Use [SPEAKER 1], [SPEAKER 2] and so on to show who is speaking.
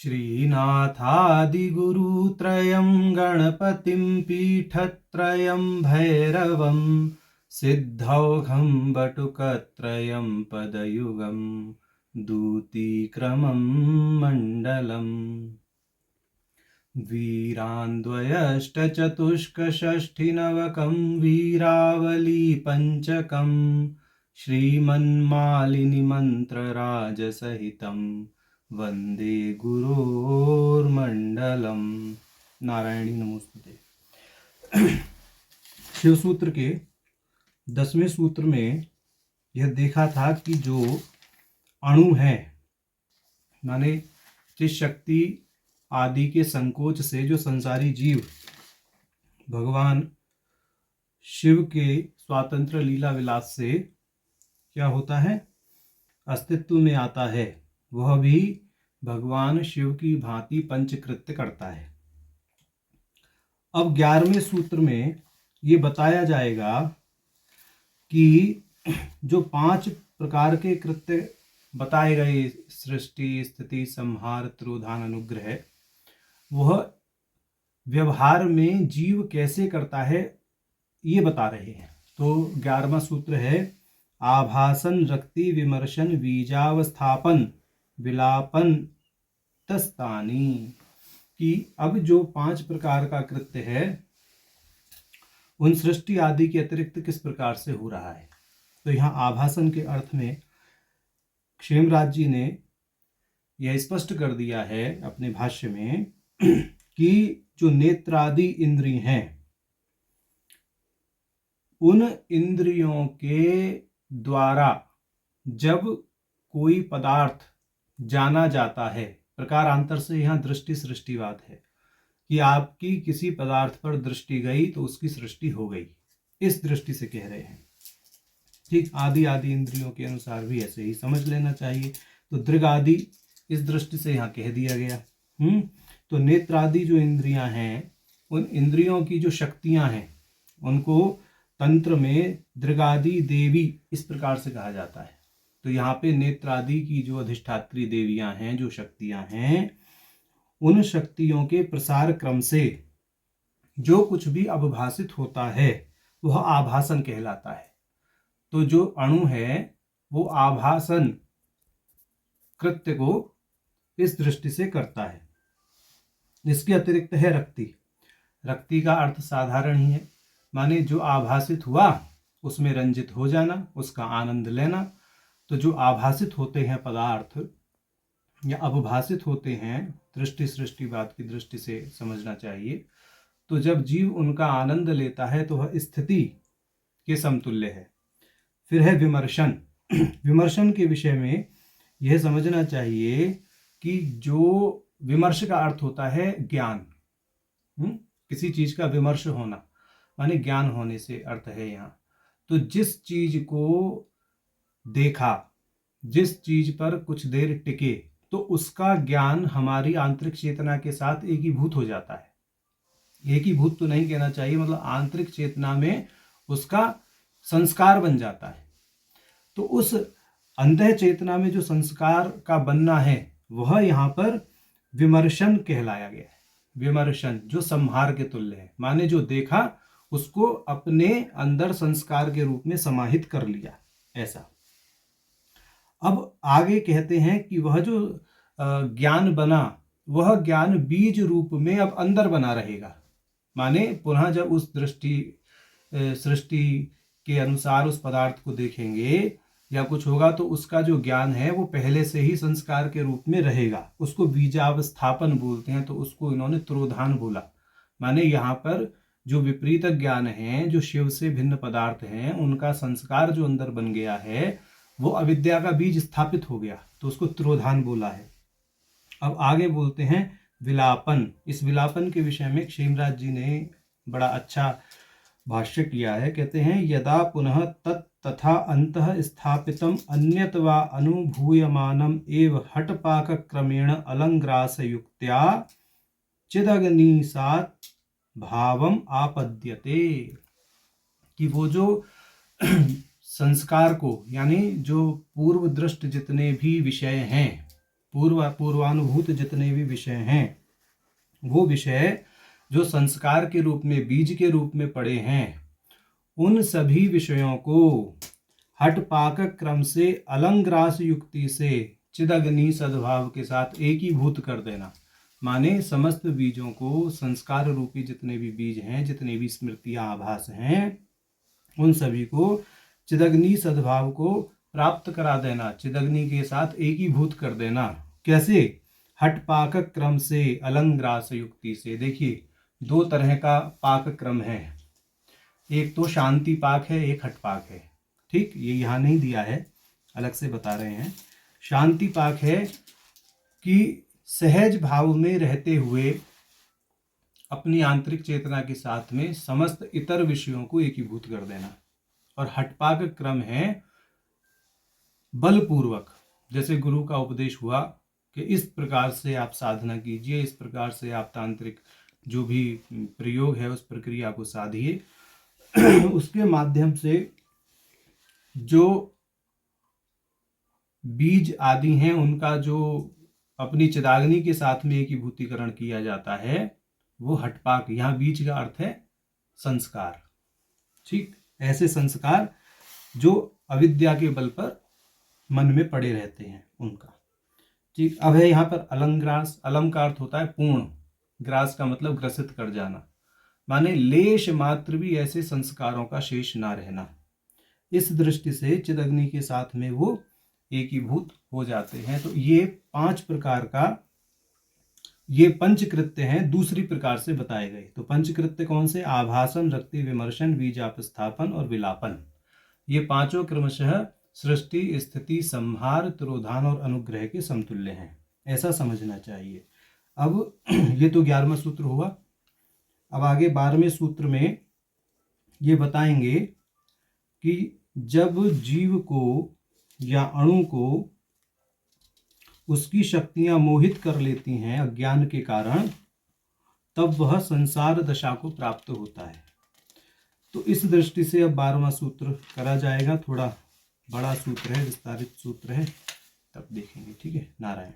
[SPEAKER 1] श्रीनाथादिगुरुत्रयं गणपतिं पीठत्रयं भैरवं सिद्धौघं वटुकत्रयं पदयुगं दूतीक्रमं मण्डलम् वीरान्द्वयष्टचतुष्कषष्ठिनवकं वीरावलीपञ्चकं श्रीमन्मालिनीमन्त्रराजसहितं वंदे गुरोर्मंडलम। नारायणी नमोस्तुते। शिव सूत्र के 10वें सूत्र में यह देखा था कि जो अणु है, माने जिस शक्ति आदि के संकोच से जो संसारी जीव भगवान शिव के स्वातंत्र लीला विलास से क्या होता है, अस्तित्व में आता है, वह भी भगवान शिव की भांति पंचकृत्य करता है। अब 11वें सूत्र में ये बताया जाएगा कि जो 5 प्रकार के कृत्य बताए गए, सृष्टि, स्थिति, संहार, तिरोधान, अनुग्रह, वह व्यवहार में जीव कैसे करता है ये बता रहे हैं। तो 11वां सूत्र है आभासन, रक्ति, विमर्शन, बीजावस्थापन, विलापन, तस्तानी। कि अब जो 5 प्रकार का कृत्य है उन सृष्टि आदि के अतिरिक्त किस प्रकार से हो रहा है। तो यहाँ आभासन के अर्थ में क्षेमराज जी ने यह स्पष्ट कर दिया है अपने भाष्य में कि जो नेत्रादि इंद्रिय हैं, उन इंद्रियों के द्वारा जब कोई पदार्थ जाना जाता है, प्रकारांतर से यहाँ दृष्टि सृष्टिवाद है कि आपकी किसी पदार्थ पर दृष्टि गई तो उसकी सृष्टि हो गई, इस दृष्टि से कह रहे हैं। ठीक, आदि आदि इंद्रियों के अनुसार भी ऐसे ही समझ लेना चाहिए। तो दृग आदि इस दृष्टि से यहाँ कह दिया गया। तो नेत्रादि जो इंद्रियां हैं, उन इंद्रियों की जो शक्तियां हैं उनको तंत्र में दृगादि देवी इस प्रकार से कहा जाता है। तो यहाँ पे नेत्रादि की जो अधिष्ठात्री देवियां हैं, जो शक्तियां हैं, उन शक्तियों के प्रसार क्रम से जो कुछ भी अवभाषित होता है वह आभासन कहलाता है। तो जो अणु है वो आभासन कृत्य को इस दृष्टि से करता है। इसके अतिरिक्त है रक्ति। रक्ति का अर्थ साधारण ही है, माने जो आभासित हुआ उसमें रंजित हो जाना, उसका आनंद लेना। तो जो आभासित होते हैं पदार्थ या अवभाषित होते हैं, दृष्टि सृष्टिवाद की दृष्टि से समझना चाहिए। तो जब जीव उनका आनंद लेता है तो वह स्थिति के समतुल्य है। फिर है विमर्शन। विमर्शन के विषय में यह समझना चाहिए कि जो विमर्श का अर्थ होता है ज्ञान, किसी चीज का विमर्श होना माने ज्ञान होने से अर्थ है यहाँ। तो जिस चीज को देखा, जिस चीज पर कुछ देर टिके, तो उसका ज्ञान हमारी आंतरिक चेतना के साथ एकीभूत हो जाता है। एकीभूत तो नहीं कहना चाहिए, मतलब आंतरिक चेतना में उसका संस्कार बन जाता है। तो उस अंतः चेतना में जो संस्कार का बनना है वह यहाँ पर विमर्शन कहलाया गया है। विमर्शन जो संहार के तुल्य है, माने जो देखा उसको अपने अंदर संस्कार के रूप में समाहित कर लिया, ऐसा। अब आगे कहते हैं कि वह जो ज्ञान बना, वह ज्ञान बीज रूप में अब अंदर बना रहेगा। माने पुनः जब उस सृष्टि के अनुसार उस पदार्थ को देखेंगे या कुछ होगा तो उसका जो ज्ञान है वो पहले से ही संस्कार के रूप में रहेगा। उसको बीजावस्थापन बोलते हैं, तो उसको इन्होंने तिरोधान बोला। माने यहाँ पर जो विपरीत ज्ञान है, जो शिव से भिन्न पदार्थ हैं, उनका संस्कार जो अंदर बन गया है वो अविद्या का बीज स्थापित हो गया, तो उसको तिरोधान बोला है। अब आगे बोलते हैं विलापन। इस विलापन के विषय में क्षेमराज जी ने बड़ा अच्छा भाष्य किया है। कहते हैं यदा पुनः तथा अंतः स्थापितम अन्यत वा अनुभूयमानम एव हटपाक क्रमेण अलंग्रास युक्त्या चिदग्निसात भावम आपद्यते। कि वो जो संस्कार को, यानी जो पूर्व दृष्ट जितने भी विषय हैं, पूर्वानुभूत जितने भी विषय हैं, वो विषय जो संस्कार के रूप में, बीज के रूप में पड़े हैं, उन सभी विषयों को हठपाक क्रम से अलंग्रास युक्ति से चिदग्नि सद्भाव के साथ एकीभूत कर देना। माने समस्त बीजों को, संस्कार रूपी जितने भी बीज हैं, जितने भी स्मृतियां, आभास हैं, उन सभी को चिदग्नि सद्भाव को प्राप्त करा देना, चिदग्नि के साथ एकीभूत कर देना। कैसे? हठपाक क्रम से अलंग्रास युक्ति से। देखिए, दो तरह का पाक क्रम है, एक तो शांति पाक है, एक हठपाक है। ठीक, ये यहाँ नहीं दिया है, अलग से बता रहे हैं। शांति पाक है कि सहज भाव में रहते हुए अपनी आंतरिक चेतना के साथ में समस्त इतर विषयों को एकीभूत कर देना। और हठपाक क्रम है बलपूर्वक, जैसे गुरु का उपदेश हुआ कि इस प्रकार से आप साधना कीजिए, इस प्रकार से आप तांत्रिक जो भी प्रयोग है उस प्रक्रिया को साधिए। उसके माध्यम से जो बीज आदि हैं उनका जो अपनी चिदाग्नि के साथ में एकीभूतीकरण किया जाता है, वो हठपाक। यहाँ बीज का अर्थ है संस्कार। ठीक, ऐसे संस्कार जो अविद्या के बल पर मन में पड़े रहते हैं उनका। ठीक, अब है यहाँ पर अलंग्रास। अलम का अर्थ होता है पूर्ण, ग्रास का मतलब ग्रसित कर जाना, माने लेश मात्र भी ऐसे संस्कारों का शेष ना रहना। इस दृष्टि से चिदग्नि के साथ में वो एकीभूत हो जाते हैं। तो ये 5 प्रकार का, ये पंचकृत्य हैं, दूसरी प्रकार से बताए गए। तो पंचकृत्य कौन से? आभासन, रक्ति, विमर्शन, बीजापस्थापन और विलापन। ये पांचों क्रमशः सृष्टि, स्थिति, संहार, तिरोधान और अनुग्रह के समतुल्य हैं, ऐसा समझना चाहिए। अब ये तो 11वां सूत्र हुआ। अब आगे 12वें सूत्र में ये बताएंगे कि जब जीव को या अणु को उसकी शक्तियां मोहित कर लेती हैं अज्ञान के कारण, तब वह संसार दशा को प्राप्त होता है। तो इस दृष्टि से अब 12वां सूत्र करा जाएगा। थोड़ा बड़ा सूत्र है, विस्तारित सूत्र है, तब देखेंगे। ठीक है, नारायण।